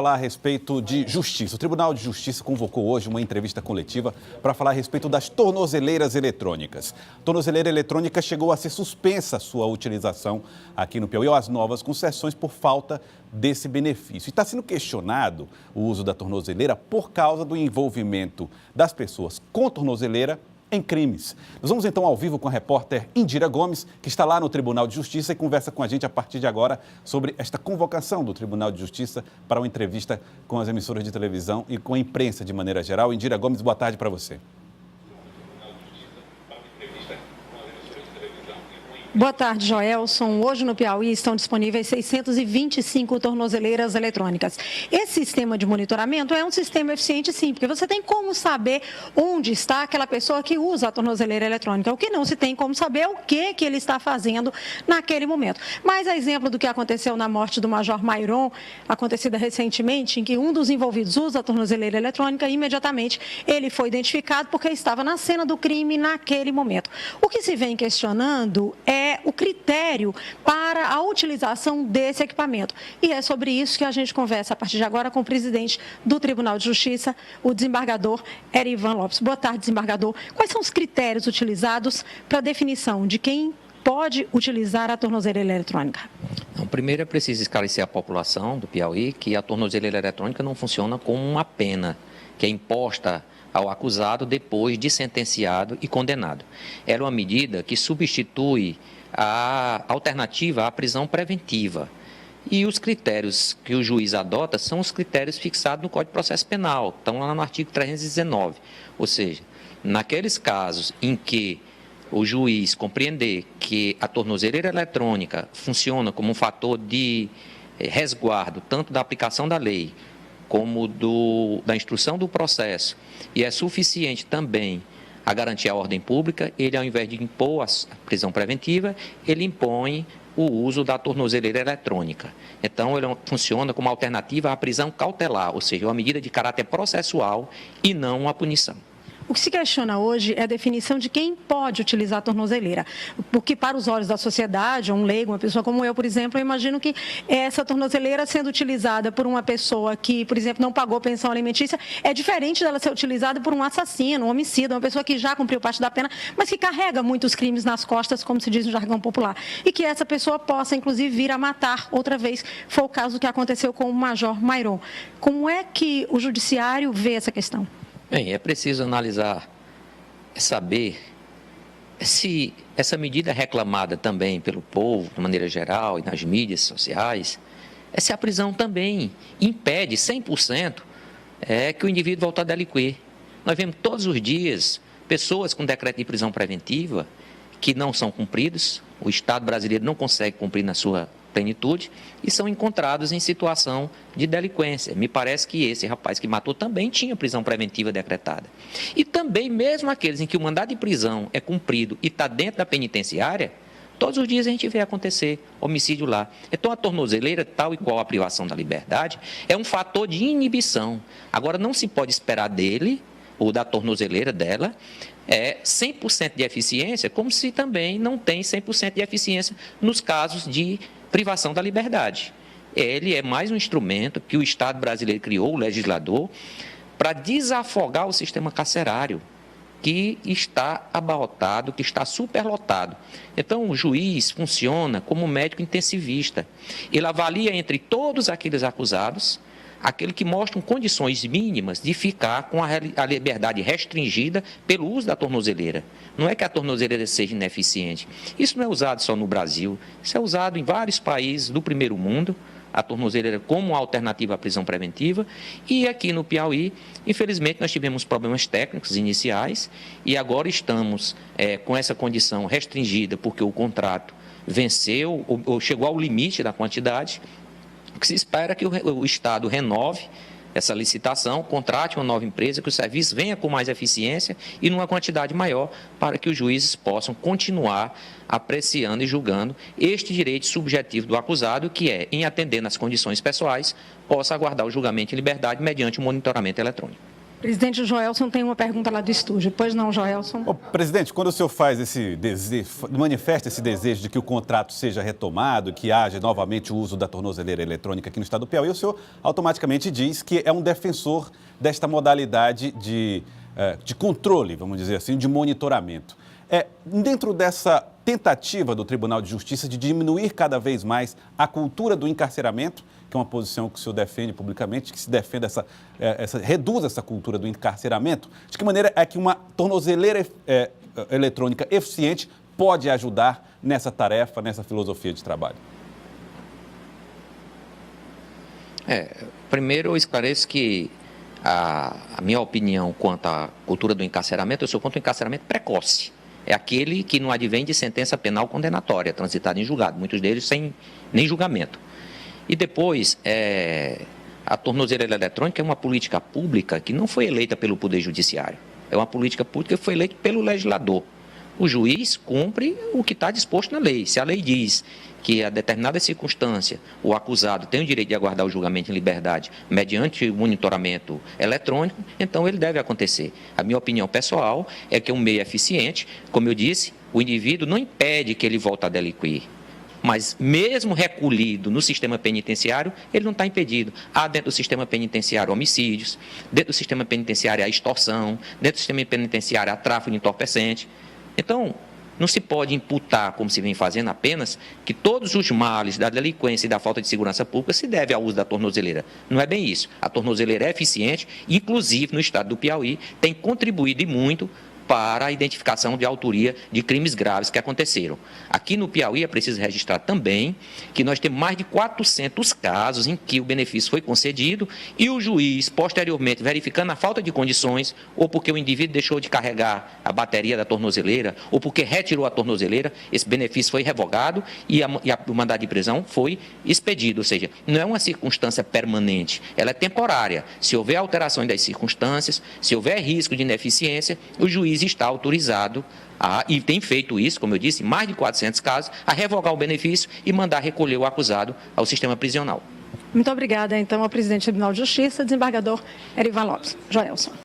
falar a respeito de justiça. O Tribunal de Justiça convocou hoje uma entrevista coletiva para falar a respeito das tornozeleiras eletrônicas. A tornozeleira eletrônica chegou a ser suspensa a sua utilização aqui no Piauí, ou as novas concessões, por falta desse benefício. E está sendo questionado o uso da tornozeleira por causa do envolvimento das pessoas com tornozeleira em crimes. Nós vamos então ao vivo com a repórter Indira Gomes, que está lá no Tribunal de Justiça e conversa com a gente a partir de agora sobre esta convocação do Tribunal de Justiça para uma entrevista com as emissoras de televisão e com a imprensa de maneira geral. Indira Gomes, boa tarde para você. Boa tarde, Joelson. Hoje no Piauí estão disponíveis 625 tornozeleiras eletrônicas. Esse sistema de monitoramento é um sistema eficiente, sim, porque você tem como saber onde está aquela pessoa que usa a tornozeleira eletrônica. O que não se tem como saber é o que ele está fazendo naquele momento. Mas a exemplo do que aconteceu na morte do Major Mairon, acontecida recentemente, em que um dos envolvidos usa a tornozeleira eletrônica, imediatamente ele foi identificado porque estava na cena do crime naquele momento. O que se vem questionando é o critério para a utilização desse equipamento. E é sobre isso que a gente conversa a partir de agora com o presidente do Tribunal de Justiça, o desembargador Erivan Lopes. Boa tarde, desembargador. Quais são os critérios utilizados para a definição de quem pode utilizar a tornozeleira eletrônica? Primeiro é preciso esclarecer à população do Piauí que a tornozeleira eletrônica não funciona como uma pena que é imposta ao acusado depois de sentenciado e condenado. Ela é uma medida que substitui a alternativa à prisão preventiva. E os critérios que o juiz adota são os critérios fixados no Código de Processo Penal, estão lá no artigo 319. Ou seja, naqueles casos em que o juiz compreender que a tornozeleira eletrônica funciona como um fator de resguardo, tanto da aplicação da lei, como da instrução do processo, e é suficiente também a garantir a ordem pública, ele, ao invés de impor a prisão preventiva, ele impõe o uso da tornozeleira eletrônica. Então, ele funciona como alternativa à prisão cautelar, ou seja, uma medida de caráter processual e não uma punição. O que se questiona hoje é a definição de quem pode utilizar a tornozeleira. Porque, para os olhos da sociedade, um leigo, uma pessoa como eu, por exemplo, eu imagino que essa tornozeleira sendo utilizada por uma pessoa que, por exemplo, não pagou pensão alimentícia, é diferente dela ser utilizada por um assassino, um homicida, uma pessoa que já cumpriu parte da pena, mas que carrega muitos crimes nas costas, como se diz no jargão popular. E que essa pessoa possa, inclusive, vir a matar outra vez. Foi o caso que aconteceu com o Major Mairon. Como é que o judiciário vê essa questão? Bem, é preciso analisar, saber se essa medida é reclamada também pelo povo, de maneira geral, e nas mídias sociais, se a prisão também impede 100% que o indivíduo volte a delinquir. Nós vemos todos os dias pessoas com decreto de prisão preventiva que não são cumpridos, o Estado brasileiro não consegue cumprir na sua plenitude e são encontrados em situação de delinquência. Me parece que esse rapaz que matou também tinha prisão preventiva decretada. E também, mesmo aqueles em que o mandado de prisão é cumprido e está dentro da penitenciária, todos os dias a gente vê acontecer homicídio lá. Então, a tornozeleira, tal e qual a privação da liberdade, é um fator de inibição. Agora, não se pode esperar dele, ou da tornozeleira dela, 100% de eficiência, como se também não tem 100% de eficiência nos casos de privação da liberdade. Ele é mais um instrumento que o Estado brasileiro criou, o legislador, para desafogar o sistema carcerário, que está abarrotado, que está superlotado. Então, o juiz funciona como médico intensivista. Ele avalia entre todos aqueles acusados, aquele que mostram condições mínimas de ficar com a liberdade restringida pelo uso da tornozeleira. Não é que a tornozeleira seja ineficiente. Isso não é usado só no Brasil, isso é usado em vários países do primeiro mundo, a tornozeleira como alternativa à prisão preventiva, e aqui no Piauí, infelizmente, nós tivemos problemas técnicos iniciais e agora estamos com essa condição restringida porque o contrato venceu ou chegou ao limite da quantidade. O que se espera é que o Estado renove essa licitação, contrate uma nova empresa, que o serviço venha com mais eficiência e numa quantidade maior, para que os juízes possam continuar apreciando e julgando este direito subjetivo do acusado, que é, em atender nas condições pessoais, possa aguardar o julgamento em liberdade mediante o monitoramento eletrônico. Presidente Joelson tem uma pergunta lá do estúdio. Pois não, Joelson? Presidente, quando o senhor faz esse desejo, manifesta esse desejo de que o contrato seja retomado, que haja novamente o uso da tornozeleira eletrônica aqui no estado do Piauí, o senhor automaticamente diz que é um defensor desta modalidade de controle, vamos dizer assim, de monitoramento. Dentro dessa tentativa do Tribunal de Justiça de diminuir cada vez mais a cultura do encarceramento, que é uma posição que o senhor defende publicamente, que se defenda reduz essa cultura do encarceramento, de que maneira é que uma tornozeleira eletrônica eficiente pode ajudar nessa tarefa, nessa filosofia de trabalho? Primeiro eu esclareço que a minha opinião quanto à cultura do encarceramento, eu sou contra o encarceramento precoce. É aquele que não advém de sentença penal condenatória, transitada em julgado, muitos deles sem nem julgamento. E depois, a tornozeleira eletrônica é uma política pública que não foi eleita pelo Poder Judiciário. É uma política pública que foi eleita pelo legislador. O juiz cumpre o que está disposto na lei. Se a lei diz que a determinada circunstância o acusado tem o direito de aguardar o julgamento em liberdade mediante o monitoramento eletrônico, então ele deve acontecer. A minha opinião pessoal é que é um meio eficiente. Como eu disse, o indivíduo não impede que ele volte a delinquir. Mas mesmo recolhido no sistema penitenciário, ele não está impedido. Há dentro do sistema penitenciário homicídios, dentro do sistema penitenciário há extorsão, dentro do sistema penitenciário há tráfico de entorpecente. Então, não se pode imputar, como se vem fazendo, apenas que todos os males da delinquência e da falta de segurança pública se devem ao uso da tornozeleira. Não é bem isso. A tornozeleira é eficiente, inclusive no estado do Piauí, tem contribuído e muito para a identificação de autoria de crimes graves que aconteceram. Aqui no Piauí é preciso registrar também que nós temos mais de 400 casos em que o benefício foi concedido e o juiz, posteriormente, verificando a falta de condições, ou porque o indivíduo deixou de carregar a bateria da tornozeleira, ou porque retirou a tornozeleira, esse benefício foi revogado e o mandado de prisão foi expedido. Ou seja, não é uma circunstância permanente, ela é temporária. Se houver alterações das circunstâncias, se houver risco de ineficiência, o juiz está autorizado e tem feito isso, como eu disse, em mais de 400 casos, a revogar o benefício e mandar recolher o acusado ao sistema prisional. Muito obrigada, então, ao presidente do Tribunal de Justiça, desembargador Erivan Lopes. Joelson.